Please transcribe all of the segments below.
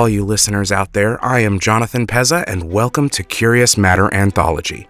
all you listeners out there. I am Jonathan Pezza, and welcome to Curious Matter Anthology.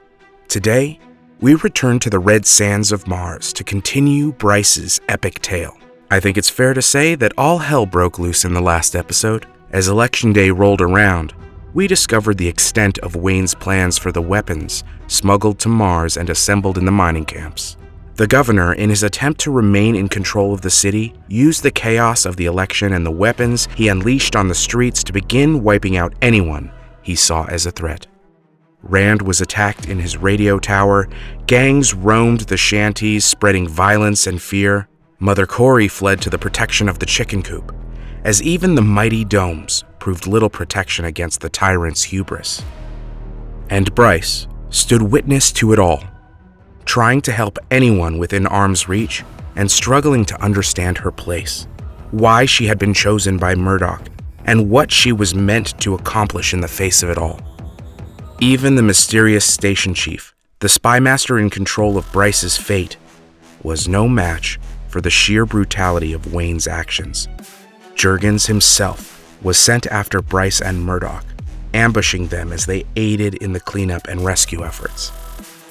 Today, we return to the red sands of Mars to continue Bryce's epic tale. I think it's fair to say that all hell broke loose in the last episode. As Election Day rolled around, we discovered the extent of Wayne's plans for the weapons smuggled to Mars and assembled in the mining camps. The governor, in his attempt to remain in control of the city, used the chaos of the election and the weapons he unleashed on the streets to begin wiping out anyone he saw as a threat. Rand was attacked in his radio tower, gangs roamed the shanties, spreading violence and fear. Mother Corey fled to the protection of the chicken coop, as even the mighty domes proved little protection against the tyrant's hubris. And Bryce stood witness to it all, trying to help anyone within arm's reach and struggling to understand her place, why she had been chosen by Murdoch, and what she was meant to accomplish in the face of it all. Even the mysterious station chief, the spymaster in control of Bryce's fate, was no match for the sheer brutality of Wayne's actions. Juergens himself was sent after Bryce and Murdoch, ambushing them as they aided in the cleanup and rescue efforts.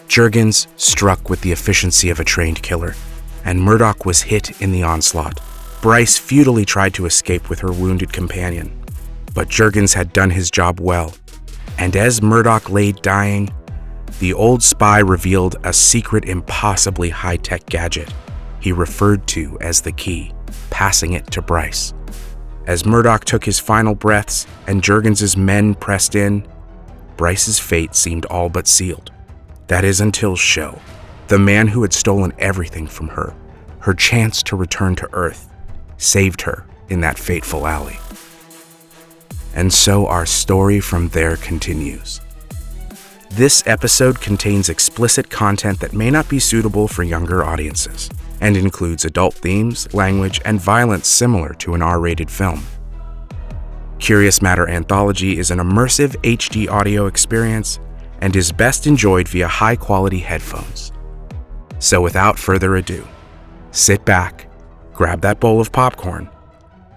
Juergens struck with the efficiency of a trained killer, and Murdoch was hit in the onslaught. Bryce futilely tried to escape with her wounded companion, but Juergens had done his job well, and as Murdoch lay dying, the old spy revealed a secret, impossibly high-tech gadget he referred to as the key, passing it to Bryce. As Murdoch took his final breaths and Juergens' men pressed in, Bryce's fate seemed all but sealed. That is until Sho, the man who had stolen everything from her, her chance to return to Earth, saved her in that fateful alley. And so our story from there continues. This episode contains explicit content that may not be suitable for younger audiences, and includes adult themes, language, and violence similar to an R-rated film. Curious Matter Anthology is an immersive HD audio experience and is best enjoyed via high-quality headphones. So without further ado, sit back, grab that bowl of popcorn,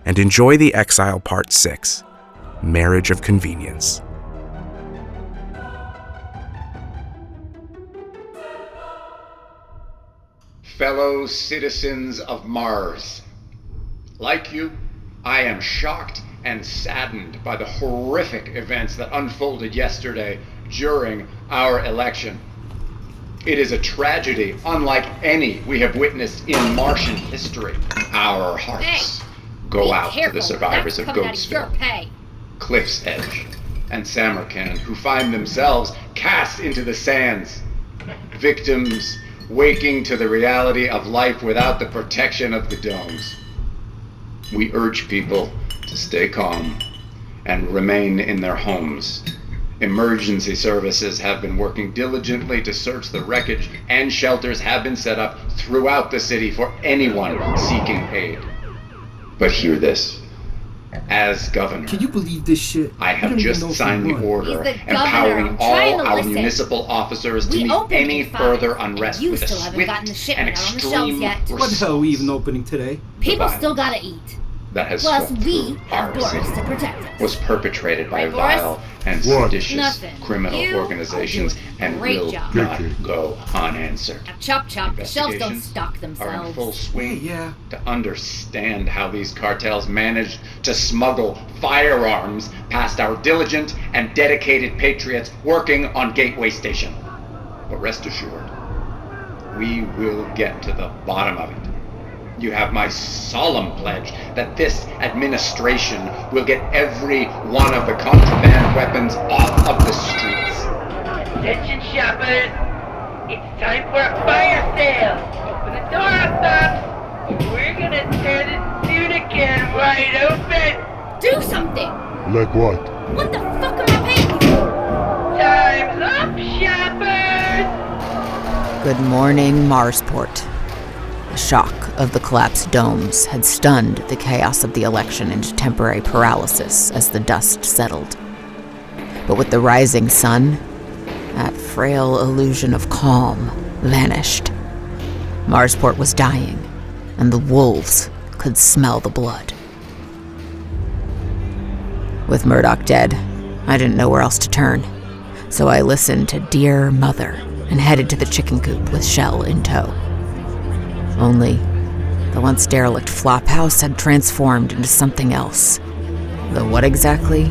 and enjoy the Exile Part 6, Marriage of Convenience. Fellow citizens of Mars, like you, I am shocked and saddened by the horrific events that unfolded yesterday during our election. It is a tragedy unlike any we have witnessed in Martian history. Our hearts go out to the survivors of Goatsville, Cliff's Edge, and Samarkand, who find themselves cast into the sands, victims waking to the reality of life without the protection of the domes. We urge people to stay calm and remain in their homes. Emergency services have been working diligently to search the wreckage, and shelters have been set up throughout the city for anyone seeking aid. But hear this. As governor, can you believe this shit? I have just signed the order empowering all our municipal officers to meet any further unrest with a swift and extreme response. What the hell are we even opening today? People still gotta eat. That has Plus, swept we through have our Boris city to protect us. Was perpetrated by Right, Boris? vile and What? seditious Nothing. criminal You organizations are doing a and great will job. not go unanswered. Now, chop, the shelves don't Investigations stock are in themselves. full swing Yeah. to understand how these cartels managed to smuggle firearms past our diligent and dedicated patriots working on Gateway Station. But rest assured, we will get to the bottom of it. You have my solemn pledge that this administration will get every one of the contraband weapons off of the streets. Attention shoppers, it's time for a fire sale. Open the door up, Thoms. We're gonna tear the tuna can wide open. Do something! Like what? What the fuck am I paying you for? Time's up, shoppers! Good morning, Marsport. The shock of the collapsed domes had stunned the chaos of the election into temporary paralysis as the dust settled. But with the rising sun, that frail illusion of calm vanished. Marsport was dying, and the wolves could smell the blood. With Murdoch dead, I didn't know where else to turn, so I listened to Dear Mother and headed to the chicken coop with Shell in tow. Only, the once derelict flophouse had transformed into something else. Though what exactly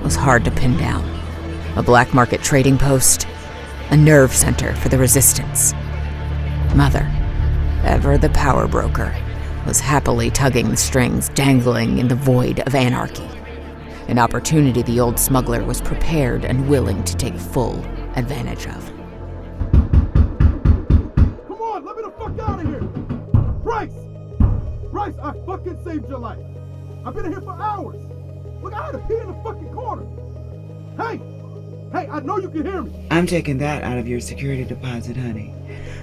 was hard to pin down. A black market trading post, a nerve center for the resistance. Mother, ever the power broker, was happily tugging the strings dangling in the void of anarchy. An opportunity the old smuggler was prepared and willing to take full advantage of. Come on, let me the fuck out of here! Bryce! Bryce, I fucking saved your life! I've been here for hours! Look, I had to pee in the fucking corner! Hey! Hey, I know you can hear me! I'm taking that out of your security deposit, honey.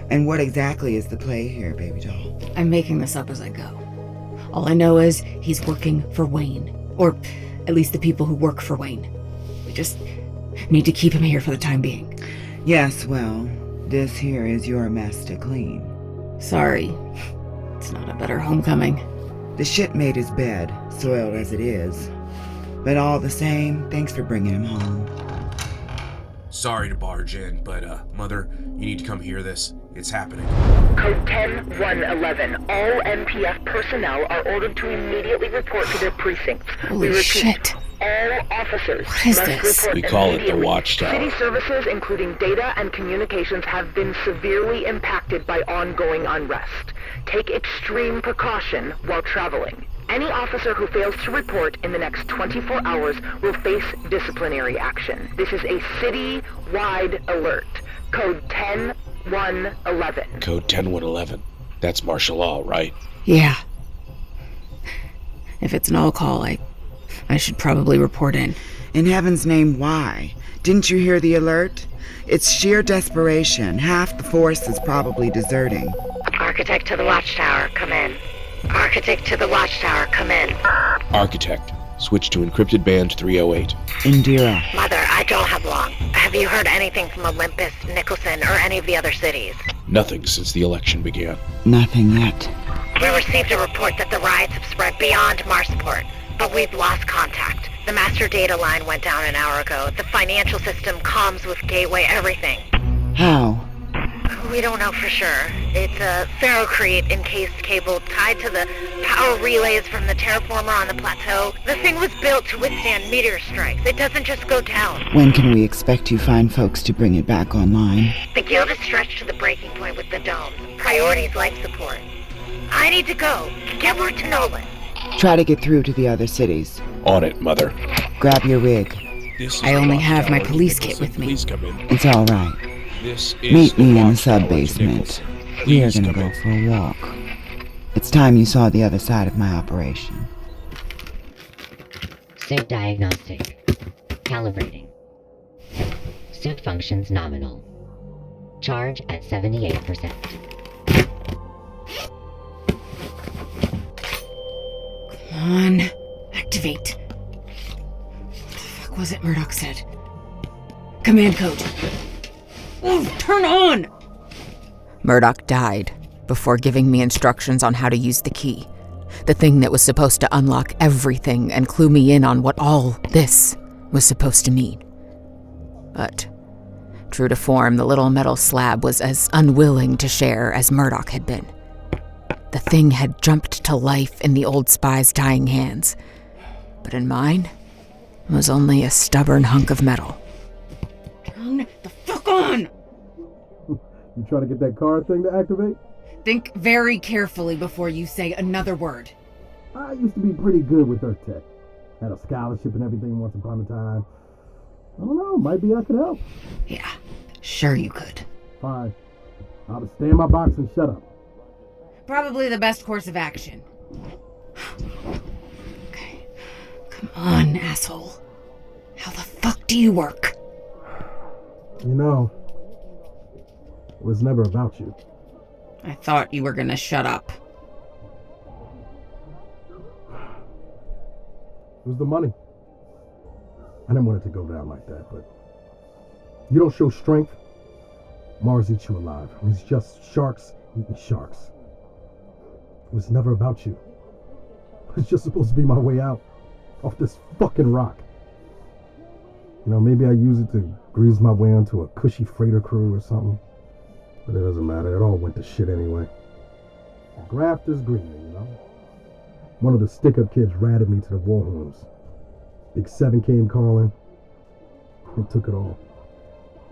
And what exactly is the play here, baby doll? I'm making this up as I go. All I know is he's working for Wayne. Or at least the people who work for Wayne. We just need to keep him here for the time being. Yes, well, this here is your mess to clean. Sorry. It's not a better homecoming. The shit made his bed, soiled as it is. But all the same, thanks for bringing him home. Sorry to barge in, but, Mother, you need to come hear this. It's happening. Code 10-111. All MPF personnel are ordered to immediately report to their precincts. Holy shit. All officers What is must this? report We call it the immediately. Watchtower. City services, including data and communications, have been severely impacted by ongoing unrest. Take extreme precaution while traveling. Any officer who fails to report in the next 24 hours will face disciplinary action. This is a city-wide alert. Code 10-111. Code 10-111. That's martial law, right? Yeah. If it's an all-call, I should probably report in. In heaven's name, why? Didn't you hear the alert? It's sheer desperation. Half the force is probably deserting. Architect to the Watchtower, come in. Architect to the Watchtower, come in. Architect. Switch to encrypted band 308. Indira. Mother, I don't have long. Have you heard anything from Olympus, Nicholson, or any of the other cities? Nothing since the election began. Nothing yet. We received a report that the riots have spread beyond Marsport, but we've lost contact. The master data line went down an hour ago. The financial system, comms with Gateway, everything. How? We don't know for sure. It's a ferrocrete encased cable tied to the power relays from the terraformer on the plateau. The thing was built to withstand meteor strikes. It doesn't just go down. When can we expect you fine folks to bring it back online? The guild is stretched to the breaking point with the domes. Priority's life support. I need to go. Get word to Nolan. Try to get through to the other cities. On it, Mother. Grab your rig. I only have my police kit with me. Please come in. It's all right. This is Meet me in the Watchtower, sub-basement. Nichols. We are Please gonna come go in. for a walk. It's time you saw the other side of my operation. Suit diagnostic. Calibrating. Suit functions nominal. Charge at 78%. Come on. Activate. What the fuck was it Murdoch said? Command code. Ooh, turn on! Murdoch died before giving me instructions on how to use the key. The thing that was supposed to unlock everything and clue me in on what all this was supposed to mean. But, true to form, the little metal slab was as unwilling to share as Murdoch had been. The thing had jumped to life in the old spy's dying hands, but in mine, it was only a stubborn hunk of metal. Turn the fuck on! You trying to get that card thing to activate? Think very carefully before you say another word. I used to be pretty good with Earth Tech. Had a scholarship and everything once upon a time. I don't know, might be I could help. Yeah, sure you could. Fine. I'll just stay in my box and shut up. Probably the best course of action. Okay. Come on, asshole. How the fuck do you work? You know, it was never about you. I thought you were gonna shut up. It was the money. I didn't want it to go down like that, but you don't show strength, Mars eats you alive. It's just sharks eating sharks. It was never about you. It's just supposed to be my way out off this fucking rock. You know, maybe I use it to grease my way onto a cushy freighter crew or something. But it doesn't matter, it all went to shit anyway. Graft is greener, you know? One of the stick-up kids ratted me to the war homes. Big 7 came calling. It took it all.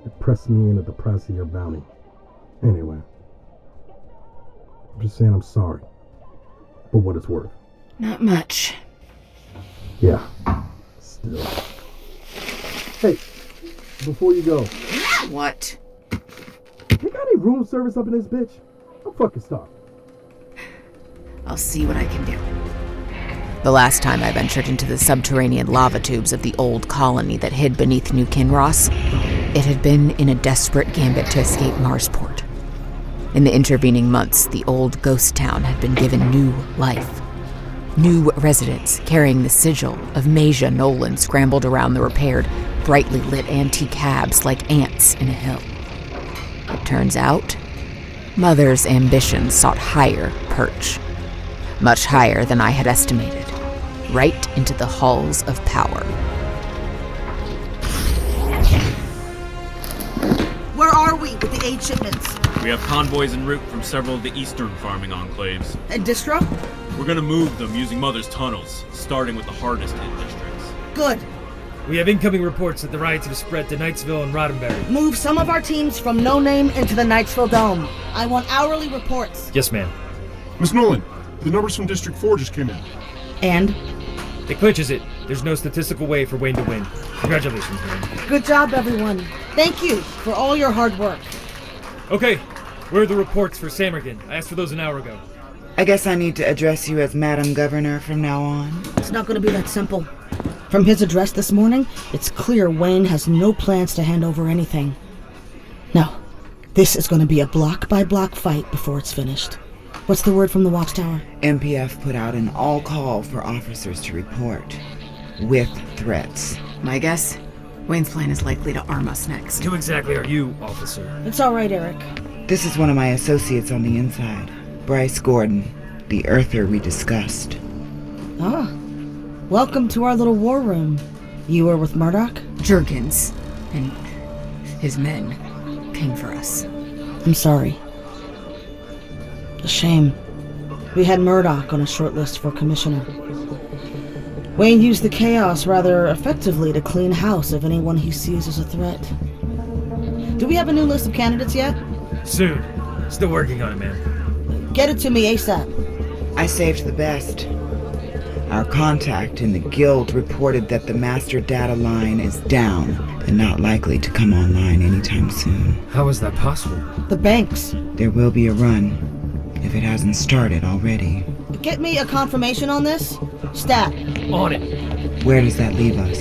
It pressed me into the price of your bounty. Anyway. I'm just saying I'm sorry. For what it's worth. Not much. Yeah. Still. Hey, before you go. What? You got any room service up in this bitch? I'm fucking starved. I'll see what I can do. The last time I ventured into the subterranean lava tubes of the old colony that hid beneath New Kinross, it had been in a desperate gambit to escape Marsport. In the intervening months, the old ghost town had been given new life. New residents carrying the sigil of Masia Nolan scrambled around the repaired, brightly lit antique cabs like ants in a hill. It turns out, Mother's ambition sought higher perch. Much higher than I had estimated. Right into the halls of power. Where are we with the aid shipments? We have convoys en route from several of the eastern farming enclaves. And distro? We're gonna move them using Mother's tunnels, starting with the hardest hit districts. Good. We have incoming reports that the riots have spread to Knightsville and Roddenberry. Move some of our teams from No Name into the Knightsville Dome. I want hourly reports. Yes, ma'am. Miss Nolan, the numbers from District 4 just came in. And? It clinches it. There's no statistical way for Wayne to win. Congratulations, man. Good job, everyone. Thank you for all your hard work. Okay, where are the reports for Samergan? I asked for those an hour ago. I guess I need to address you as Madam Governor from now on. It's not going to be that simple. From his address this morning, it's clear Wayne has no plans to hand over anything. No, this is going to be a block-by-block fight before it's finished. What's the word from the watchtower? MPF put out an all-call for officers to report. With threats. My guess? Wayne's plan is likely to arm us next. Who exactly are you, officer? It's all right, Airick. This is one of my associates on the inside. Bryce Gordon, the Earther we discussed. Ah, welcome to our little war room. You were with Murdoch? Juergens and his men came for us. I'm sorry. A shame. We had Murdoch on a short list for commissioner. Wayne used the chaos rather effectively to clean house of anyone he sees as a threat. Do we have a new list of candidates yet? Soon. Still working on it, man. Get it to me ASAP. I saved the best. Our contact in the guild reported that the master data line is down and not likely to come online anytime soon. How is that possible? The banks. There will be a run, if it hasn't started already. Get me a confirmation on this. Stat. On it. Where does that leave us?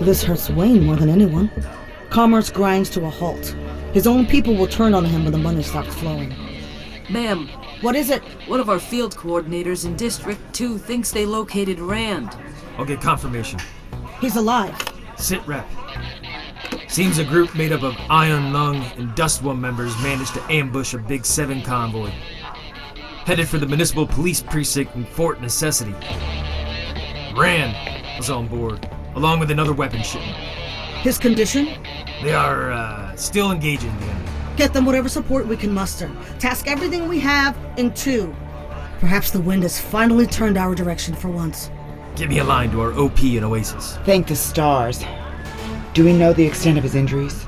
This hurts Wayne more than anyone. Commerce grinds to a halt. His own people will turn on him when the money stops flowing. Ma'am. What is it? One of our field coordinators in District 2 thinks they located Rand. I'll get confirmation. He's alive. Sit rep. Seems a group made up of Iron Lung and Dustworm members managed to ambush a Big 7 convoy. Headed for the municipal police precinct in Fort Necessity. Rand was on board, along with another weapon shipment. His condition? They are, still engaging the enemy. Get them whatever support we can muster. Task everything we have in 2. Perhaps the wind has finally turned our direction for once. Give me a line to our OP in Oasis. Thank the stars. Do we know the extent of his injuries?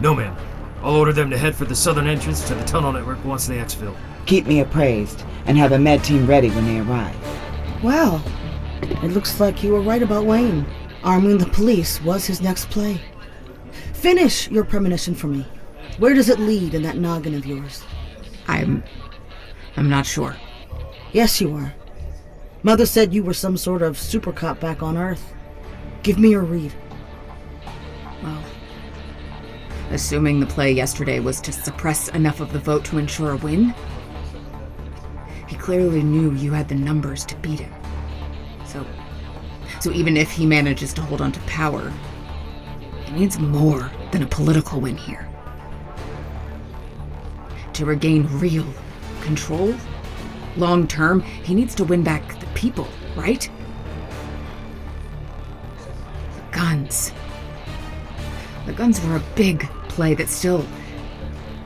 No, ma'am. I'll order them to head for the southern entrance to the tunnel network once they exfil. Keep me appraised, and have a med team ready when they arrive. Well, it looks like you were right about Wayne. Arming the police was his next play. Finish your premonition for me. Where does it lead in that noggin of yours? I'm not sure. Yes, you are. Mother said you were some sort of super cop back on Earth. Give me your read. Well, assuming the play yesterday was to suppress enough of the vote to ensure a win, he clearly knew you had the numbers to beat him. So even if he manages to hold on to power, he needs more than a political win here. To regain real control, long term, he needs to win back the people, right? The guns, The guns were a big play that still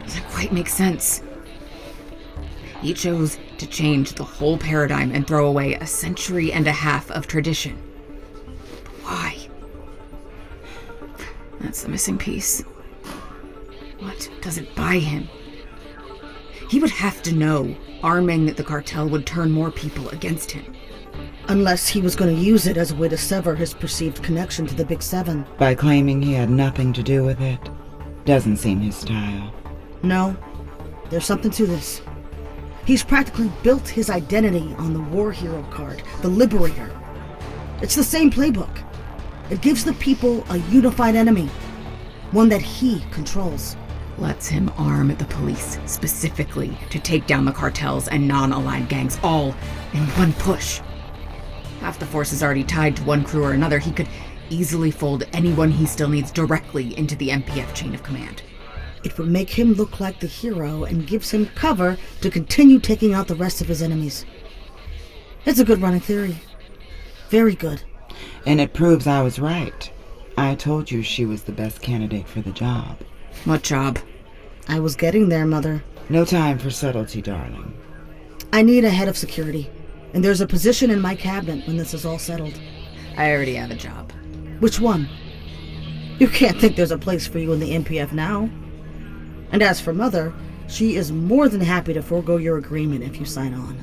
doesn't quite make sense. He chose to change the whole paradigm and throw away a century and a half of tradition. But why? That's the missing piece. What does it buy him? He would have to know arming the cartel would turn more people against him. Unless he was going to use it as a way to sever his perceived connection to the Big Seven. By claiming he had nothing to do with it. Doesn't seem his style. No, there's something to this. He's practically built his identity on the war hero card, the Liberator. It's the same playbook. It gives the people a unified enemy, one that he controls. Lets him arm the police specifically to take down the cartels and non-aligned gangs all in one push. Half the force is already tied to one crew or another. He could easily fold anyone he still needs directly into the MPF chain of command. It would make him look like the hero and gives him cover to continue taking out the rest of his enemies. It's a good running theory. Very good. And it proves I was right. I told you she was the best candidate for the job. What job? I was getting there, Mother. No time for subtlety, darling. I need a head of security, and there's a position in my cabinet when this is all settled. I already have a job. Which one? You can't think there's a place for you in the MPF now. And as for Mother, she is more than happy to forego your agreement if you sign on.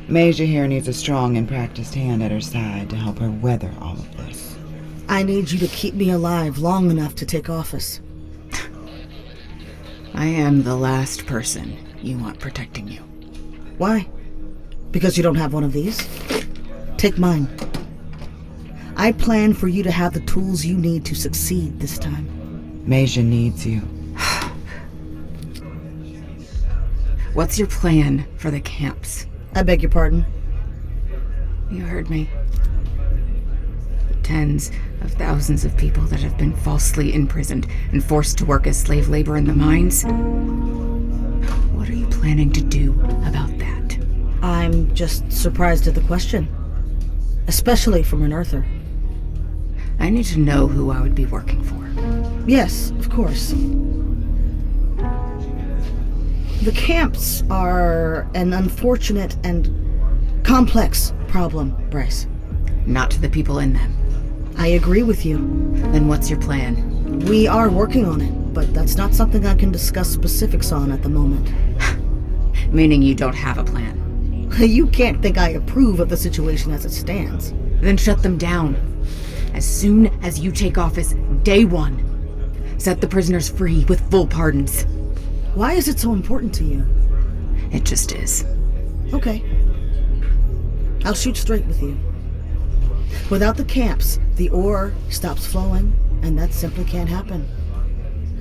Masia here needs a strong and practiced hand at her side to help her weather all of this. I need you to keep me alive long enough to take office. I am the last person you want protecting you. Why? Because you don't have one of these? Take mine. I plan for you to have the tools you need to succeed this time. Masia needs you. What's your plan for the camps? I beg your pardon? You heard me. The tens of thousands of people that have been falsely imprisoned and forced to work as slave labor in the mines. What are you planning to do about that? I'm just surprised at the question. Especially from an Earther. I need to know who I would be working for. Yes, of course. The camps are an unfortunate and complex problem, Bryce. Not to the people in them. I agree with you. Then what's your plan? We are working on it, but that's not something I can discuss specifics on at the moment. Meaning you don't have a plan? You can't think I approve of the situation as it stands. Then shut them down. As soon as you take office, day one. Set the prisoners free with full pardons. Why is it so important to you? It just is. Okay. I'll shoot straight with you. Without the camps, the ore stops flowing, and that simply can't happen.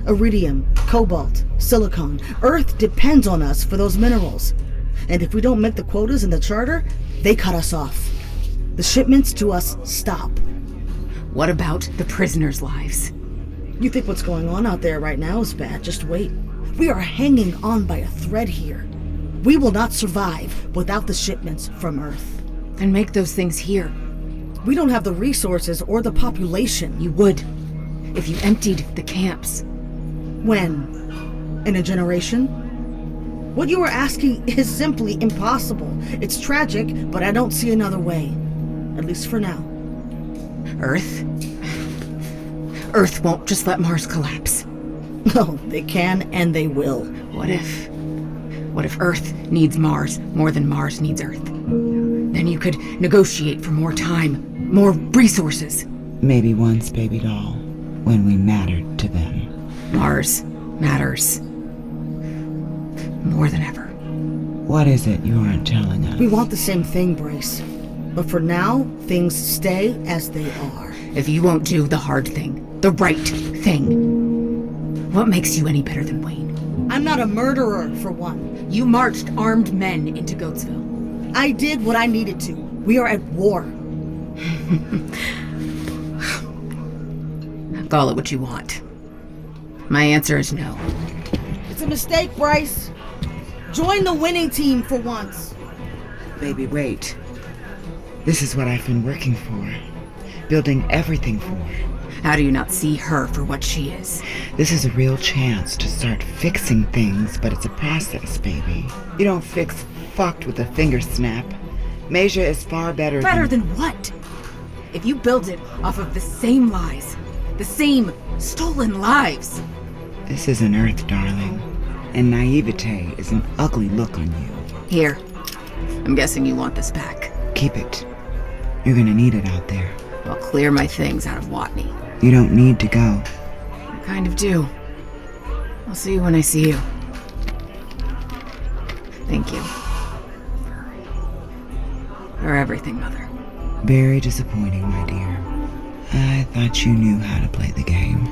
Iridium, cobalt, silicon. Earth depends on us for those minerals. And if we don't make the quotas in the charter, they cut us off. The shipments to us stop. What about the prisoners' lives? You think what's going on out there right now is bad? Just wait. We are hanging on by a thread here. We will not survive without the shipments from Earth. Then make those things here. We don't have the resources or the population. You would, if you emptied the camps. When? In a generation? What you are asking is simply impossible. It's tragic, but I don't see another way. At least for now. Earth? Earth won't just let Mars collapse. No, they can and they will. What if Earth needs Mars more than Mars needs Earth? Then you could negotiate for more time, more resources. Maybe once, baby doll, when we mattered to them. Mars matters. More than ever. What is it you aren't telling us? We want the same thing, Bryce. But for now, things stay as they are. If you won't do the hard thing, the right thing, what makes you any better than Wayne? I'm not a murderer, for one. You marched armed men into Goatsville. I did what I needed to. We are at war. Call it what you want. My answer is no. It's a mistake, Bryce. Join the winning team for once. Baby, wait. This is what I've been working for. Building everything for. How do you not see her for what she is? This is a real chance to start fixing things, but it's a process, baby. You don't fix fucked with a finger snap. Masia is far better than... Better than what? If you build it off of the same lies, the same stolen lives. This is an Earth, darling. And naivete is an ugly look on you. Here. I'm guessing you want this back. Keep it. You're gonna need it out there. I'll clear my things out of Watney. You don't need to go. I kind of do. I'll see you when I see you. Thank you. For everything, Mother. Very disappointing, my dear. I thought you knew how to play the game.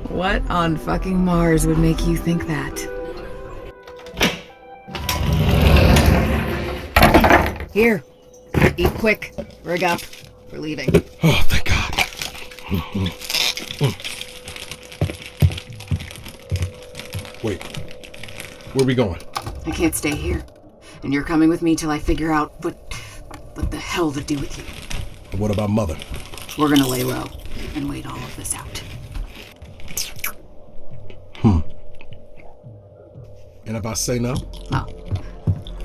What on fucking Mars would make you think that? Here. Eat quick. Rig up. We're leaving. Oh, thank God. Wait. Where are we going? I can't stay here. And you're coming with me till I figure out what the hell to do with you. What about Mother? We're gonna lay low and wait all of this out. And if I say no? Well,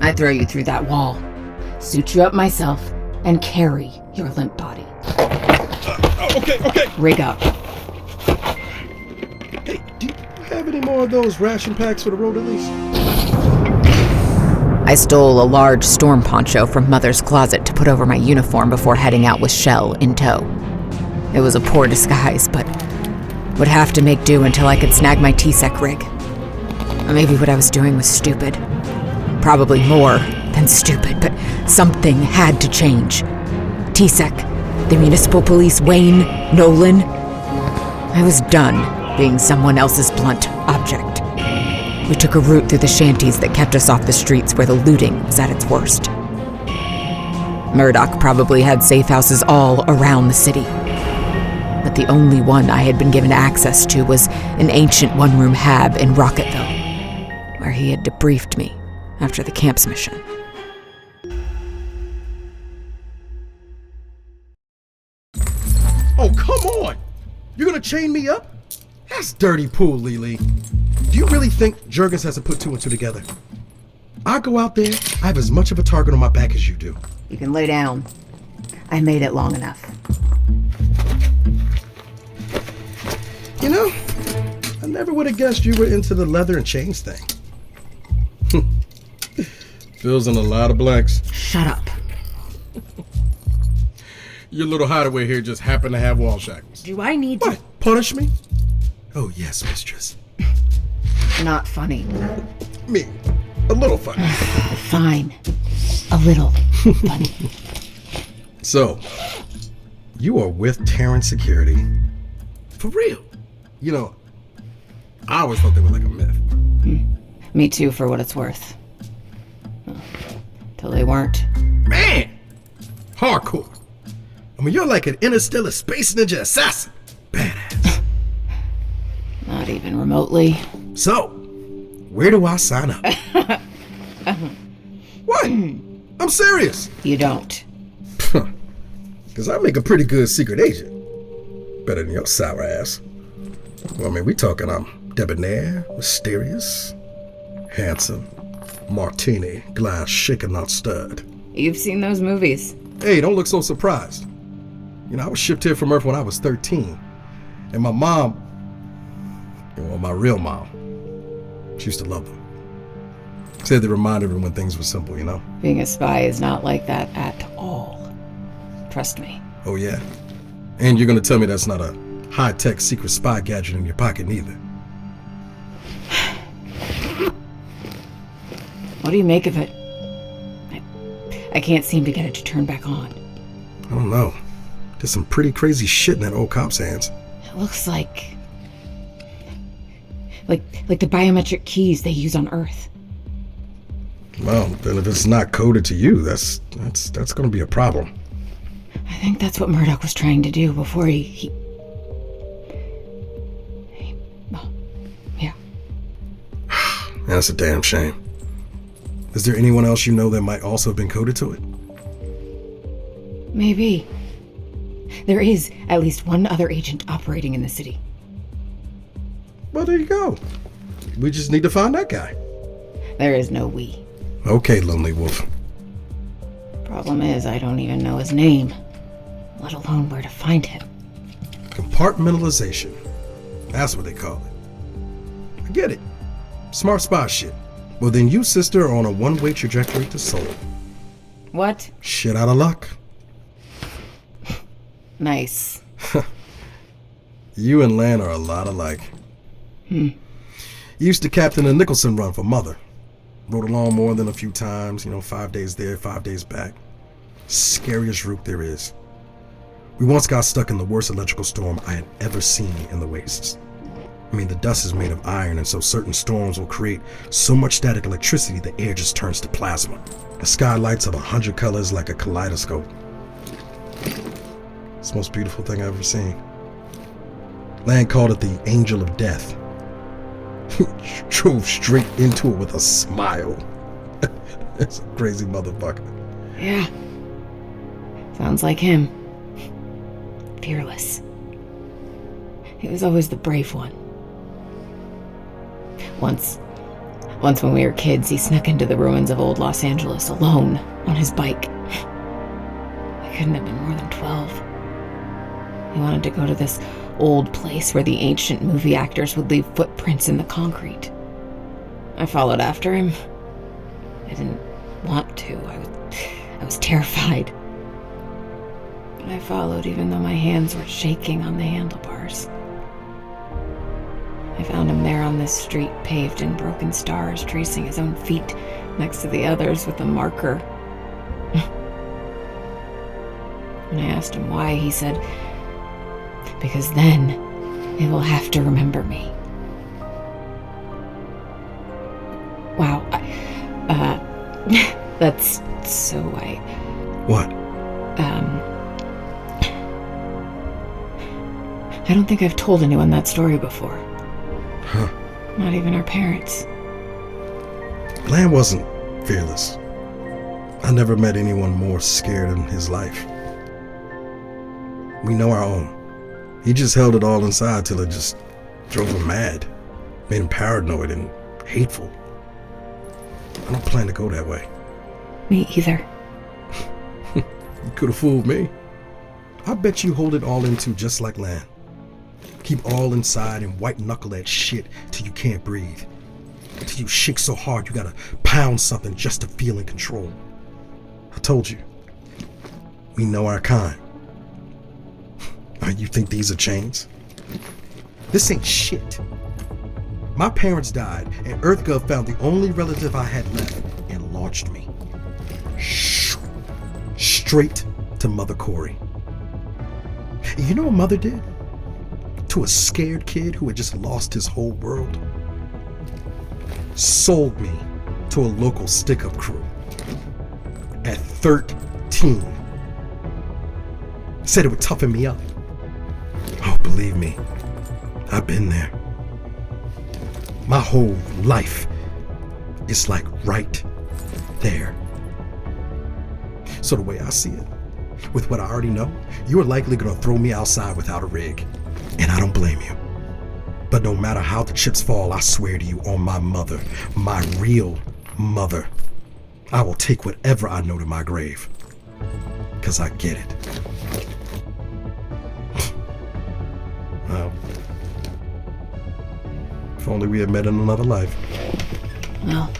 I'd throw you through that wall, suit you up myself, and carry your limp body. Okay. Rig up. Hey, do you have any more of those ration packs for the road at least? I stole a large storm poncho from Mother's closet to put over my uniform before heading out with Shell in tow. It was a poor disguise, but would have to make do until I could snag my T-Sec rig. Or maybe what I was doing was stupid. Probably more than stupid, but something had to change. T-Sec, the municipal police, Wayne, Nolan. I was done being someone else's blunt object. We took a route through the shanties that kept us off the streets where the looting was at its worst. Murdoch probably had safe houses all around the city. But the only one I had been given access to was an ancient one-room hab in Rocketville, where he had debriefed me after the camp's mission. Oh, come on! You're gonna chain me up? That's dirty pool, Lily. Do you really think Jurgens hasn't put two and two together? I go out there, I have as much of a target on my back as you do. You can lay down. I made it long enough. You know, I never would have guessed you were into the leather and chains thing. Fills in a lot of blanks. Shut up. Your little hideaway here just happened to have wall shackles. Do I need to... What? Punish me? Oh, yes, mistress. Not funny. Me. A little funny. Fine. A little funny. So, you are with Terrence Security. For real? You know, I always thought they were like a myth. Me too, for what it's worth. Till they weren't. Man! Hardcore. I mean, you're like an interstellar space ninja assassin. Badass. Not even remotely. So, where do I sign up? What? I'm serious. You don't. Because I make a pretty good secret agent. Better than your sour ass. Well, I mean, we talking I'm debonair, mysterious, handsome, martini, glass shaken not stirred. You've seen those movies. Hey, don't look so surprised. You know, I was shipped here from Earth when I was 13. And my mom, well, my real mom, she used to love them. Said they reminded her when things were simple, you know? Being a spy is not like that at all. Trust me. Oh, yeah? And you're gonna tell me that's not a high-tech secret spy gadget in your pocket, neither? What do you make of it? I can't seem to get it to turn back on. I don't know. There's some pretty crazy shit in that old cop's hands. It looks like the biometric keys they use on Earth. Well, then if it's not coded to you, that's gonna be a problem. I think that's what Murdoch was trying to do before he well, yeah. That's a damn shame. Is there anyone else you know that might also have been coded to it? Maybe. There is at least one other agent operating in the city. Well, there you go. We just need to find that guy. There is no we. Okay, Lonely Wolf. Problem is, I don't even know his name, let alone where to find him. Compartmentalization. That's what they call it. I get it. Smart spy shit. Well, then you, sister, are on a one-way trajectory to Seoul. What? Shit out of luck. Nice. You and Lan are a lot alike. Used to captain a Nicholson run for Mother. Rode along more than a few times, 5 days there, 5 days back. Scariest route there is. We once got stuck in the worst electrical storm I had ever seen in the wastes. I mean, the dust is made of iron, and so certain storms will create so much static electricity the air just turns to plasma. The sky lights up 100 colors like a kaleidoscope. It's the most beautiful thing I've ever seen. Lan called it the Angel of Death. He drove straight into it with a smile. That's a crazy motherfucker. Yeah. Sounds like him. Fearless. He was always the brave one. Once when we were kids, he snuck into the ruins of old Los Angeles alone on his bike. I couldn't have been more than 12. He wanted to go to this old place where the ancient movie actors would leave footprints in the concrete. I followed after him. I didn't want to. I was terrified. But I followed even though my hands were shaking on the handlebars. I found him there on this street paved in broken stars, tracing his own feet next to the others with a marker. When I asked him why, he said, "Because then they will have to remember me." Wow. That's so white. What? I don't think I've told anyone that story before. Huh. Not even our parents. Lan wasn't fearless. I never met anyone more scared in his life. We know our own. He just held it all inside till it just drove him mad. Made him paranoid and hateful. I don't plan to go that way. Me either. You could have fooled me. I bet you hold it all into just like Lan. Keep all inside and white knuckle that shit till you can't breathe. Till you shake so hard you gotta pound something just to feel in control. I told you. We know our kind. You think these are chains? This ain't shit. My parents died, and EarthGov found the only relative I had left and launched me. Straight to Mother Corey. And you know what Mother did? To a scared kid who had just lost his whole world? Sold me to a local stick-up crew. At 13. Said it would toughen me up. Oh, believe me, I've been there. My whole life is like right there. So the way I see it, with what I already know, you are likely gonna throw me outside without a rig. And I don't blame you. But no matter how the chips fall, I swear to you on my mother, my real mother, I will take whatever I know to my grave. 'Cause I get it. Well, if only we had met in another life. Well,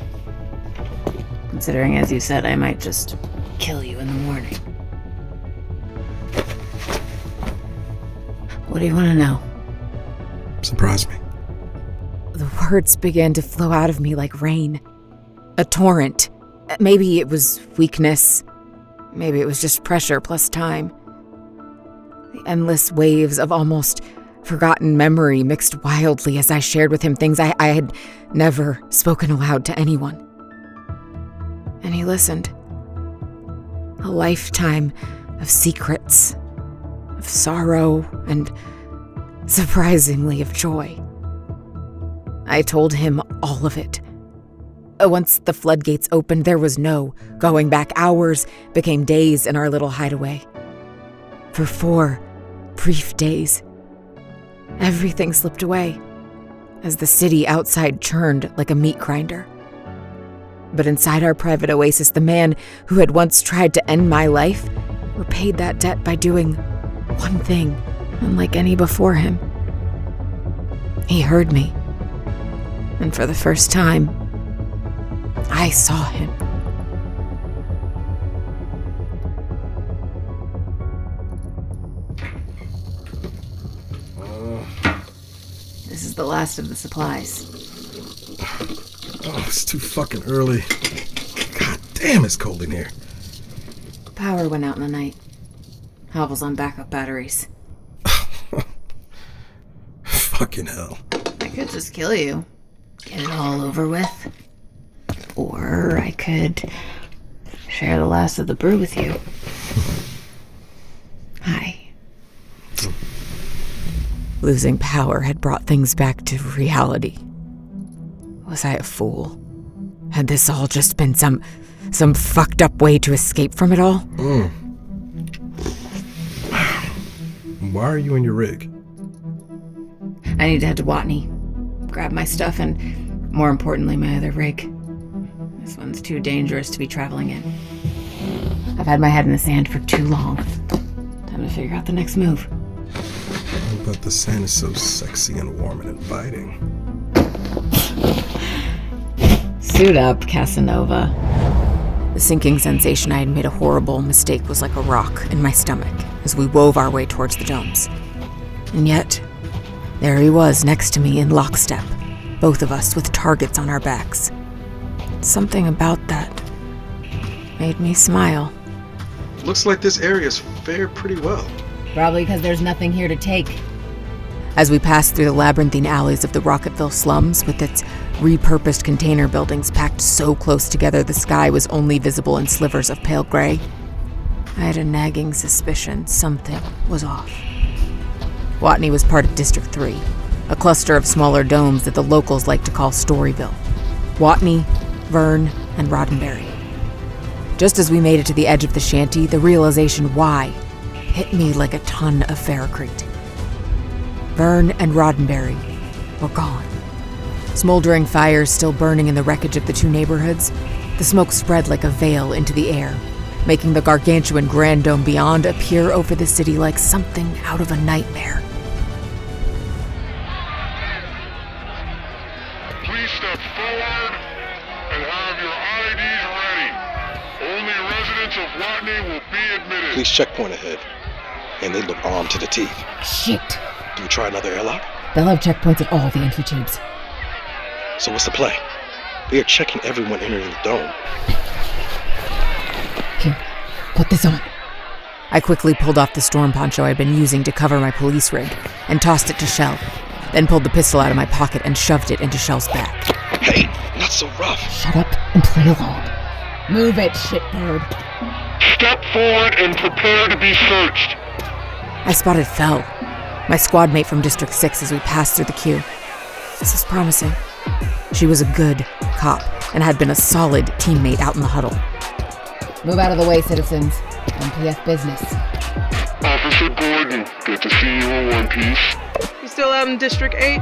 considering as you said, I might just kill you in the morning. What do you want to know? Surprise me. The words began to flow out of me like rain. A torrent. Maybe it was weakness. Maybe it was just pressure plus time. The endless waves of almost forgotten memory mixed wildly as I shared with him things I had never spoken aloud to anyone. And he listened. A lifetime of secrets, of sorrow, and surprisingly of joy. I told him all of it. Once the floodgates opened, there was no going back. Hours became days in our little hideaway. For 4 brief days, everything slipped away as the city outside churned like a meat grinder. But inside our private oasis, the man who had once tried to end my life repaid that debt by doing one thing, unlike any before him. He heard me, and for the first time, I saw him. This is the last of the supplies. Oh, it's too fucking early. God damn, it's cold in here. Power went out in the night. Havel's on backup batteries. Fucking hell. I could just kill you. Get it all over with. Or I could share the last of the brew with you. Hi. Losing power had brought things back to reality. Was I a fool? Had this all just been some fucked up way to escape from it all? Why are you in your rig? I need to head to Watney, grab my stuff, and more importantly, my other rig. This one's too dangerous to be traveling in. I've had my head in the sand for too long. Time to figure out the next move. But the sand is so sexy and warm and inviting. Suit up, Casanova. The sinking sensation I had made a horrible mistake was like a rock in my stomach as we wove our way towards the domes. And yet, there he was next to me in lockstep, both of us with targets on our backs. Something about that made me smile. Looks like this area's fared pretty well. Probably because there's nothing here to take. As we passed through the labyrinthine alleys of the Rocketville slums with its repurposed container buildings packed so close together the sky was only visible in slivers of pale gray, I had a nagging suspicion something was off. Watney was part of District 3, a cluster of smaller domes that the locals like to call Storyville. Watney, Vern, and Roddenberry. Just as we made it to the edge of the shanty, the realization why hit me like a ton of ferrocrete. Vern and Roddenberry were gone. Smoldering fires still burning in the wreckage of the two neighborhoods, the smoke spread like a veil into the air, making the gargantuan Grand Dome beyond appear over the city like something out of a nightmare. Please step forward and have your IDs ready. Only residents of Watney will be admitted. Police checkpoint ahead. And they look armed to the teeth. Shit. Do we try another airlock? They'll have checkpoints at all the entry tubes. So what's the play? They are checking everyone entering the dome. Here, put this on. I quickly pulled off the storm poncho I'd been using to cover my police rig and tossed it to Shell, then pulled the pistol out of my pocket and shoved it into Shell's back. Hey, not so rough. Shut up and play along. Move it, shitbird. Step forward and prepare to be searched. I spotted Fel, my squad mate from District 6 as we passed through the queue. This is promising. She was a good cop and had been a solid teammate out in the huddle. Move out of the way, citizens. MPF business. Officer Gordon, good to see you in one piece. You still out in District 8?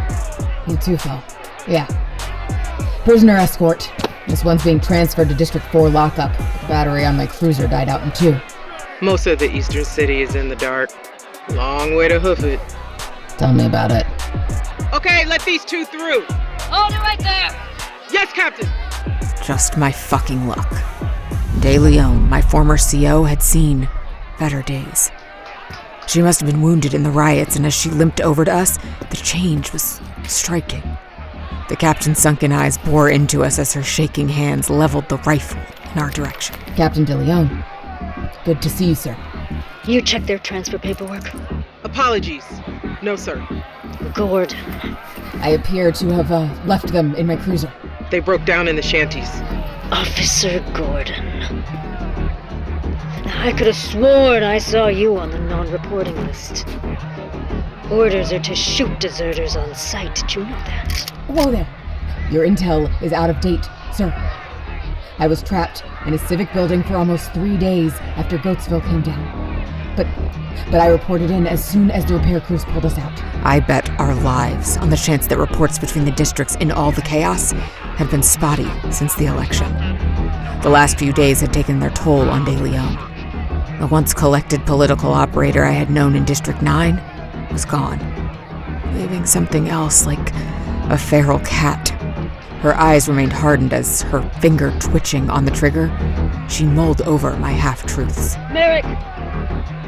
You too, Fel. Yeah. Prisoner escort. This one's being transferred to District 4 lockup. The battery on my cruiser died out in 2. Most of the eastern city is in the dark. Long way to hoof it. Tell me about it. Okay, let these two through. Hold it right there! Yes, Captain! Just my fucking luck. De Leon, my former CO, had seen better days. She must have been wounded in the riots, and as she limped over to us, the change was striking. The captain's sunken eyes bore into us as her shaking hands leveled the rifle in our direction. Captain De Leon, good to see you, sir. You checked their transfer paperwork? Apologies. No, sir. Gordon. I appear to have left them in my cruiser. They broke down in the shanties. Officer Gordon. I could have sworn I saw you on the non-reporting list. Orders are to shoot deserters on sight. Did you know that? Whoa there. Your intel is out of date, sir. I was trapped in a civic building for almost 3 days after Goatsville came down. But I reported in as soon as the repair crews pulled us out. I bet our lives on the chance that reports between the districts in all the chaos had been spotty since the election. The last few days had taken their toll on De Leon. The once collected political operator I had known in District 9 was gone, leaving something else like a feral cat. Her eyes remained hardened as, her finger twitching on the trigger, she mulled over my half-truths. Merrick,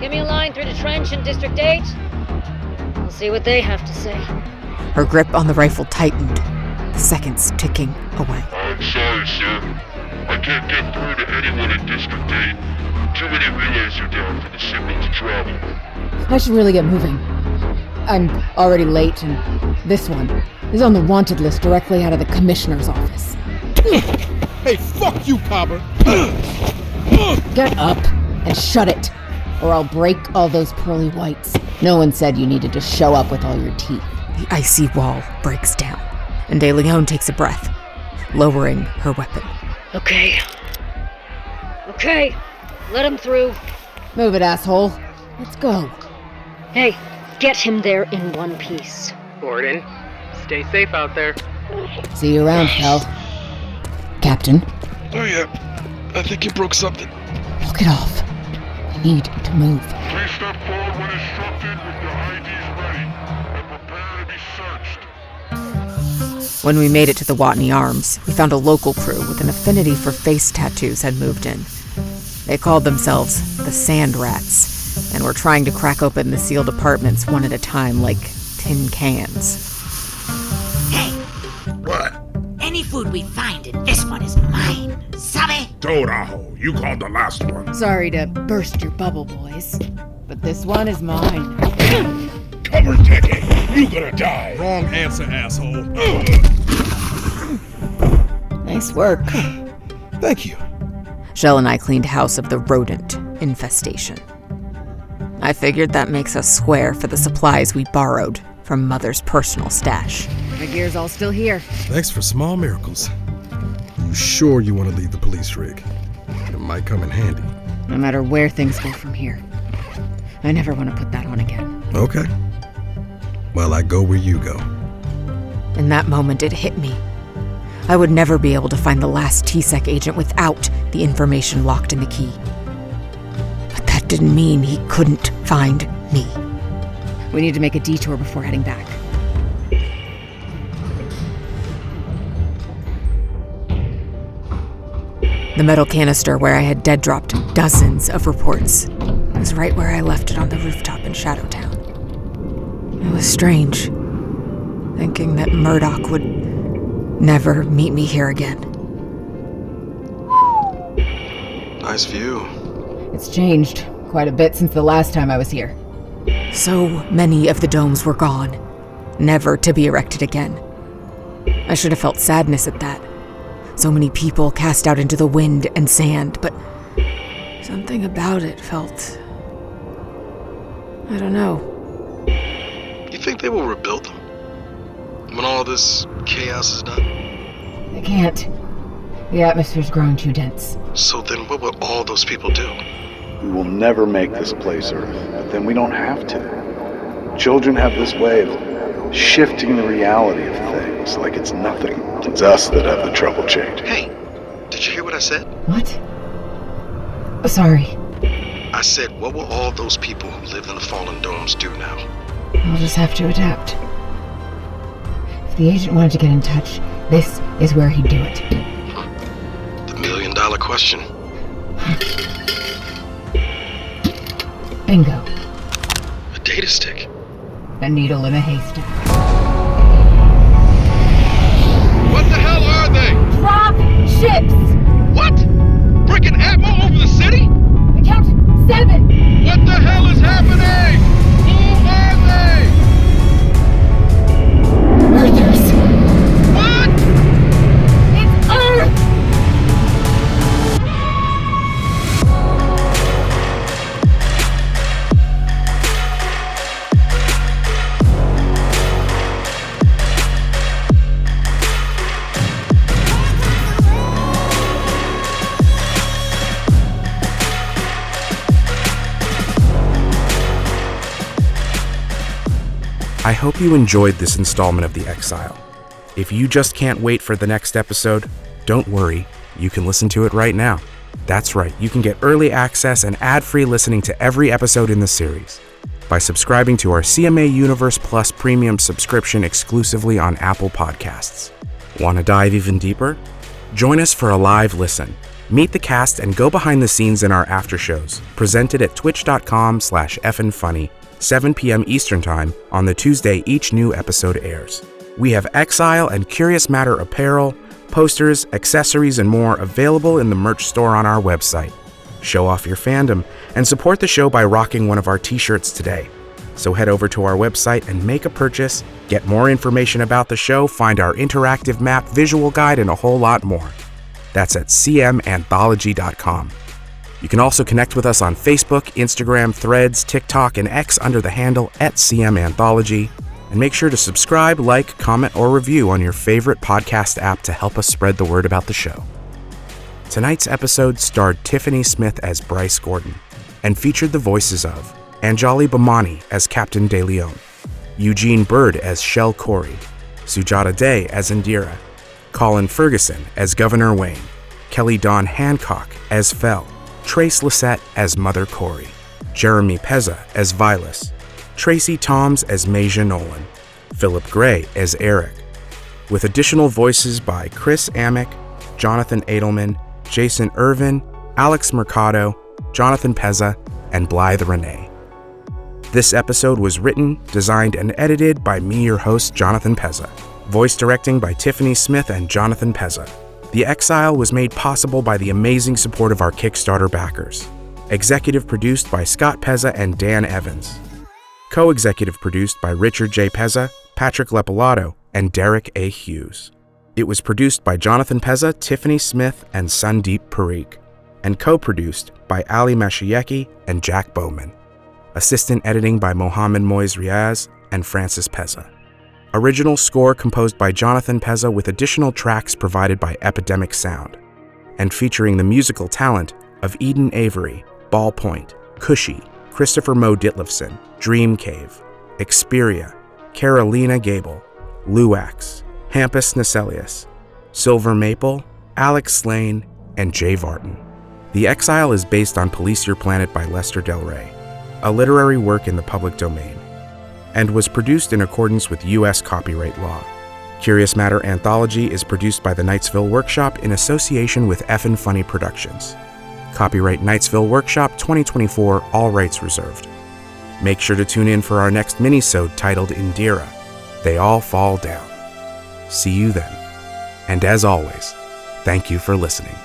give me a line through the trench in District 8. We'll see what they have to say. Her grip on the rifle tightened, the seconds ticking away. I'm sorry, sir. I can't get through to anyone in District 8. Too many relays are down for the signal to travel. I should really get moving. I'm already late, and this one is on the wanted list directly out of the commissioner's office. Hey, fuck you, Cobber! Get up and shut it, or I'll break all those pearly whites. No one said you needed to show up with all your teeth. The icy wall breaks down, and De Leon takes a breath, lowering her weapon. Okay, let him through. Move it, asshole. Let's go. Hey, get him there in one piece. Gordon, stay safe out there. See you around, pal. Captain. Oh yeah, I think you broke something. Look it off. I need to move. Please step forward when instructed with your IDs ready and prepare to be searched. When we made it to the Watney Arms, we found a local crew with an affinity for face tattoos had moved in. They called themselves the Sand Rats, and were trying to crack open the sealed apartments one at a time like tin cans. Hey! What? Any food we find in this one is mine. Sabe? Toraho, you called the last one. Sorry to burst your bubble, boys, but this one is mine. Cover taking! You gonna die! Wrong answer, asshole. Nice work. Thank you. Shell and I cleaned house of the rodent infestation. I figured that makes us square for the supplies we borrowed from Mother's personal stash. My gear's all still here. Thanks for small miracles. You sure you want to leave the police rig? It might come in handy. No matter where things go from here, I never want to put that on again. Okay. Well, I go where you go. In that moment, it hit me. I would never be able to find the last TSEC agent without the information locked in the key. But that didn't mean he couldn't find me. We need to make a detour before heading back. The metal canister where I had dead-dropped dozens of reports was right where I left it on the rooftop in Shadowtown. It was strange, thinking that Murdoch would never meet me here again. Nice view. It's changed quite a bit since the last time I was here. So many of the domes were gone, never to be erected again. I should have felt sadness at that. So many people cast out into the wind and sand, but something about it felt... I don't know. You think they will rebuild them? When all this chaos is done? They can't. The atmosphere's growing too dense. So then what will all those people do? We will never make this place Earth, but then we don't have to. Children have this way of shifting the reality of things like it's nothing. It's us that have the trouble changing. Hey, did you hear what I said? What? Sorry. I said, what will all those people who live in the fallen domes do now? We'll just have to adapt. If the agent wanted to get in touch, this is where he'd do it. The $1 million question. Bingo. A data stick. A needle in a haystack. What the hell are they? Drop ships! What? Freaking Atmo over the city? I counted 7! What the hell is happening? Who are they? Earthers! What? It's Earth! I hope you enjoyed this installment of The Exile. If you just can't wait for the next episode, don't worry, you can listen to it right now. That's right, you can get early access and ad-free listening to every episode in the series by subscribing to our CMA Universe Plus premium subscription exclusively on Apple Podcasts. Want to dive even deeper? Join us for a live listen. Meet the cast and go behind the scenes in our after shows, presented at twitch.com/effnfunny, 7 p.m. Eastern Time on the Tuesday each new episode airs. We have Exile and Curious Matter apparel, posters, accessories, and more available in the merch store on our website. Show off your fandom and support the show by rocking one of our t-shirts today. So head over to our website and make a purchase, get more information about the show, find our interactive map, visual guide, and a whole lot more. That's at cmanthology.com. You can also connect with us on Facebook, Instagram, Threads, TikTok, and X under the handle @CMAnthology. And make sure to subscribe, like, comment, or review on your favorite podcast app to help us spread the word about the show. Tonight's episode starred Tiffany Smith as Bryce Gordon and featured the voices of Anjali Bhimani as Captain De Leon, Eugene Byrd as Shell Corey, Sujata Day as Indira, Colin Ferguson as Governor Wayne, Kelli Dawn Hancock as Fell, Trace Lysette as Mother Corey, Jeremy Pezza as Vilus, Tracie Thoms as Masia Nolan, Philip Gray as Airick, with additional voices by Chris Amick, Jonathan Edelman, Jason Ervin, Alex Mercado, Jonathan Pezza, and Blythe Renay. This episode was written, designed, and edited by me, your host, Jonathan Pezza. Voice directing by Tiffany Smith and Jonathan Pezza. The Exile was made possible by the amazing support of our Kickstarter backers. Executive produced by Scott Pezza and Dan Evans. Co-executive produced by Richard J. Pezza, Patrick Leppaluoto, and Derick A. Hughes. It was produced by Jonathan Pezza, Tiffany Smith, and Sandeep Parikh, and co-produced by Ali Mashieki and Jack Bowman. Assistant editing by Mohammed Moiz Riaz and Francis Pezza. Original score composed by Jonathan Pezza with additional tracks provided by Epidemic Sound, and featuring the musical talent of Eden Avery, Ballpoint, Cushy, Christopher Mo Ditlevson, Dream Cave, Xperia, Carolina Gable, Luax, Hampus Necelius, Silver Maple, Alex Slane, and Jay Vartan. The Exile is based on Police Your Planet by Lester Del Rey, a literary work in the public domain, and was produced in accordance with U.S. copyright law. Curious Matter Anthology is produced by the Knightsville Workshop in association with Effin Funny Productions. Copyright Knightsville Workshop 2024, all rights reserved. Make sure to tune in for our next minisode titled Indira, They All Fall Down. See you then. And as always, thank you for listening.